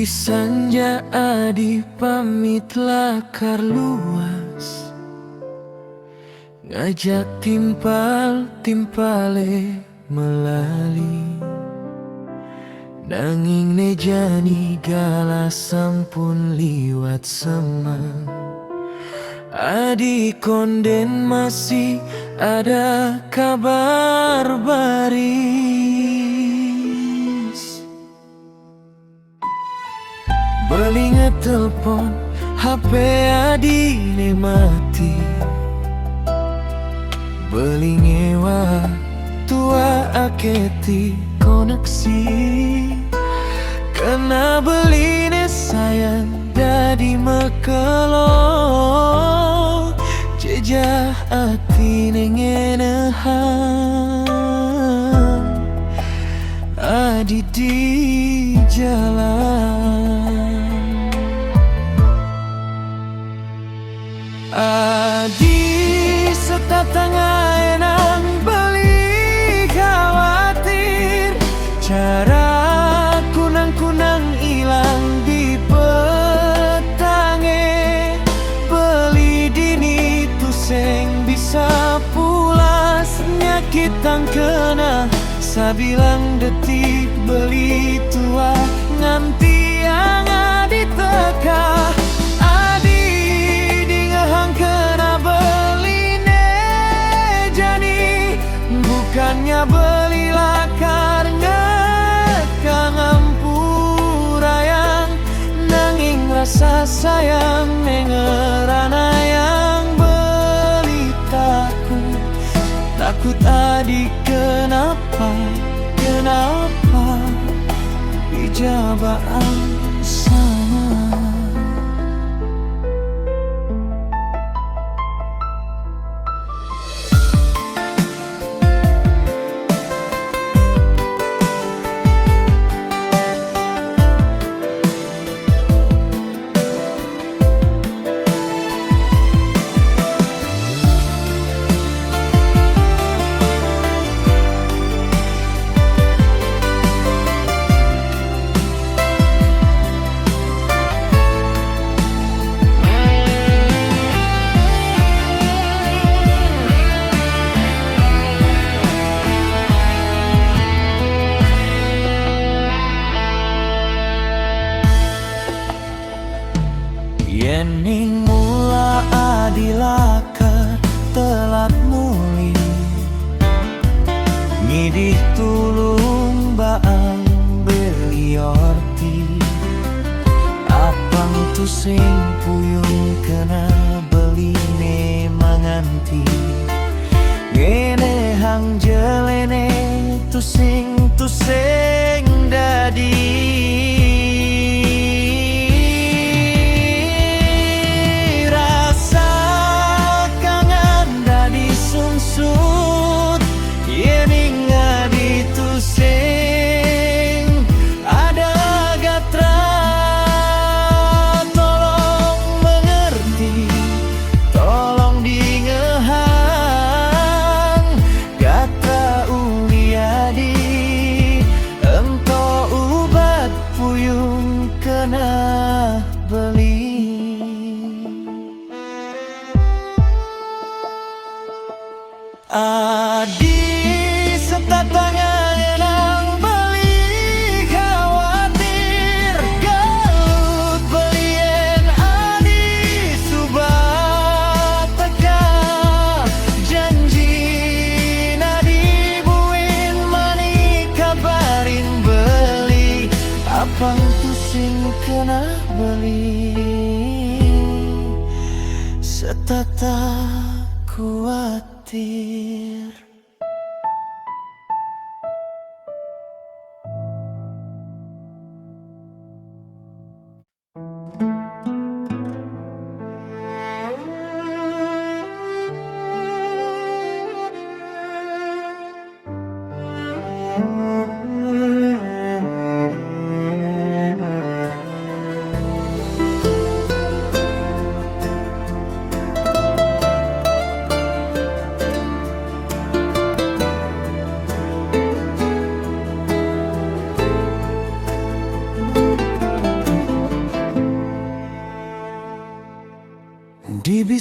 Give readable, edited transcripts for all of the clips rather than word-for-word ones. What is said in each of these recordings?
Di senja adi pamit lakar luas, ngajak timpal-timpale melali. Nanging nejani gala sampun liwat semang. Adi konden masih ada kabar baris. Belinget telepon HP adi ne mati. Belingewa tua aketi koneksi. Kena beline sayang dadi mekelo. Jejah hati nengenehan adi di jalan. Adi setatangah enang beli khawatir. Cara kunang-kunang ilang di petange. Beli dini tu seng bisa pulas. Nyakit tang kena sabilang detik beli tua nganti yang adi teka. Adi dingehang kena beli nejani. Bukannya beli lakar ngekang ampurayang. Nanging rasa sayang mengerana yang beli takut. Takut adik kenapa dijabaan sana. Yening mula adilaka telat muli. Ngidih tulung baang beliorti. Apang tu sing puyung kena beline manganti. Ngene hang jelene tu sing dadi. Yening adi tu sing ada gatra. Tolong mengerti, tolong dingehang. Gatra uli adi ento ubat puyung kena beli. Adi setatangah enang beli khawatir. Galut belien adi subat teka. Janji nadi buin mani kabarin beli. Apang pusing kena beli. Setata khawatir.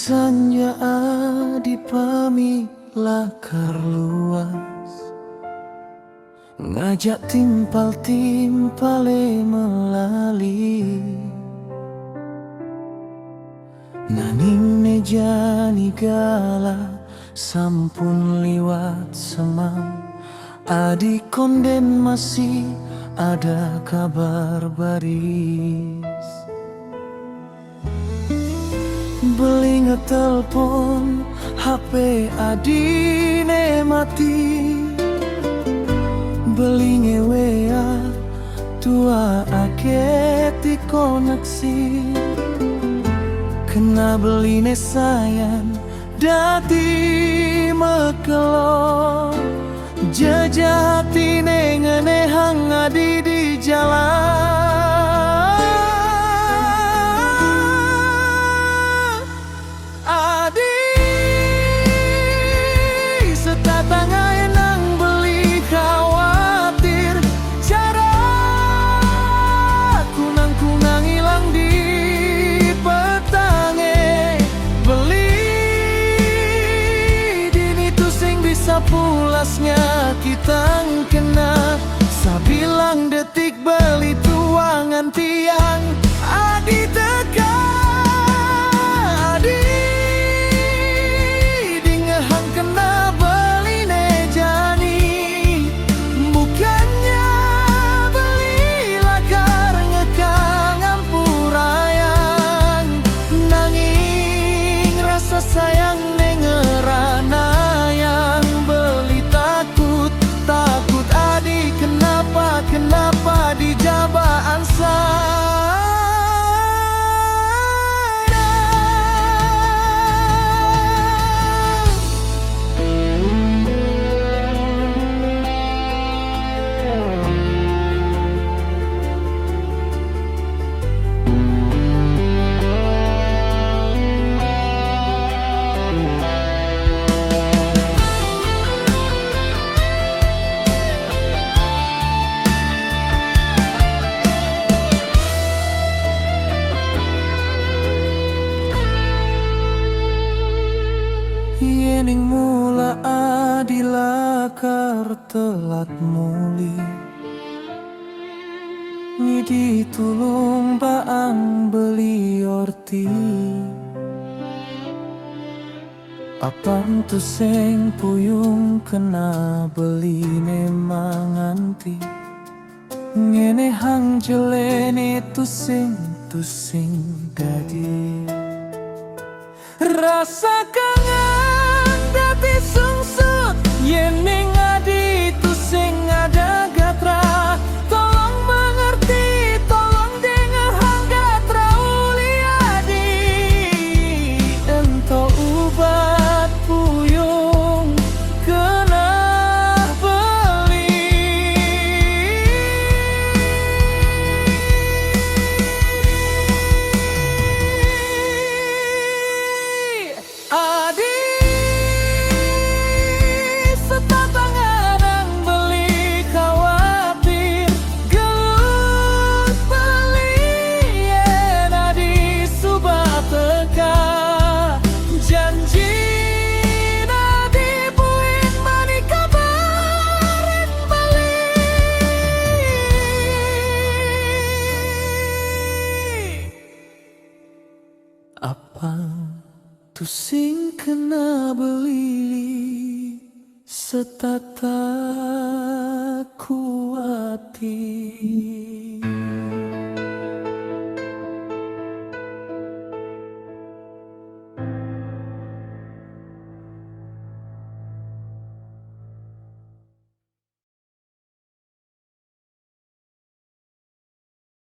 Sanja di pamilakar luas, ngajak timpal-timpale melali. Naning nejani gala sampun liwat semang, adik konden masih ada kabar baris. Belinge telepon HP adine mati, belinge WA tua aketi koneksi. Kena beline sayang dati mekelo, jejatine ngenehang adi di jalan. Adi setatangga enang beli khawatir, cara kunang-kunang hilang di petange. Beli dini tu sing bisa pulasnya kita kena, sabilang detik beli tuangan tiang. Adi teka adi dingehang kena beli nejani, bukannya beli lakar ngekang ampurayang. Nanging rasa sayang nengerana yang beli takut, takut adi kenapa di jabaan sana. Yening mula adilakar telat muli, ngidi tulung baang beli orti. Apang tu sing puyung kena beli nemanganti, ngene hang jelene tu sing dadi. Rasa kangen dati sungsut, yening adi tu sing ada gatra. Tolong mengerti, tolong dengar hang gatra uli adi. Ento ubat puyung kena beli. Adi setatangga nang beli khawatir, gelut beli yen adi subah teka. Janji nadi buin mani kabarin beli. Apa tu sing kena beli setata kuatir.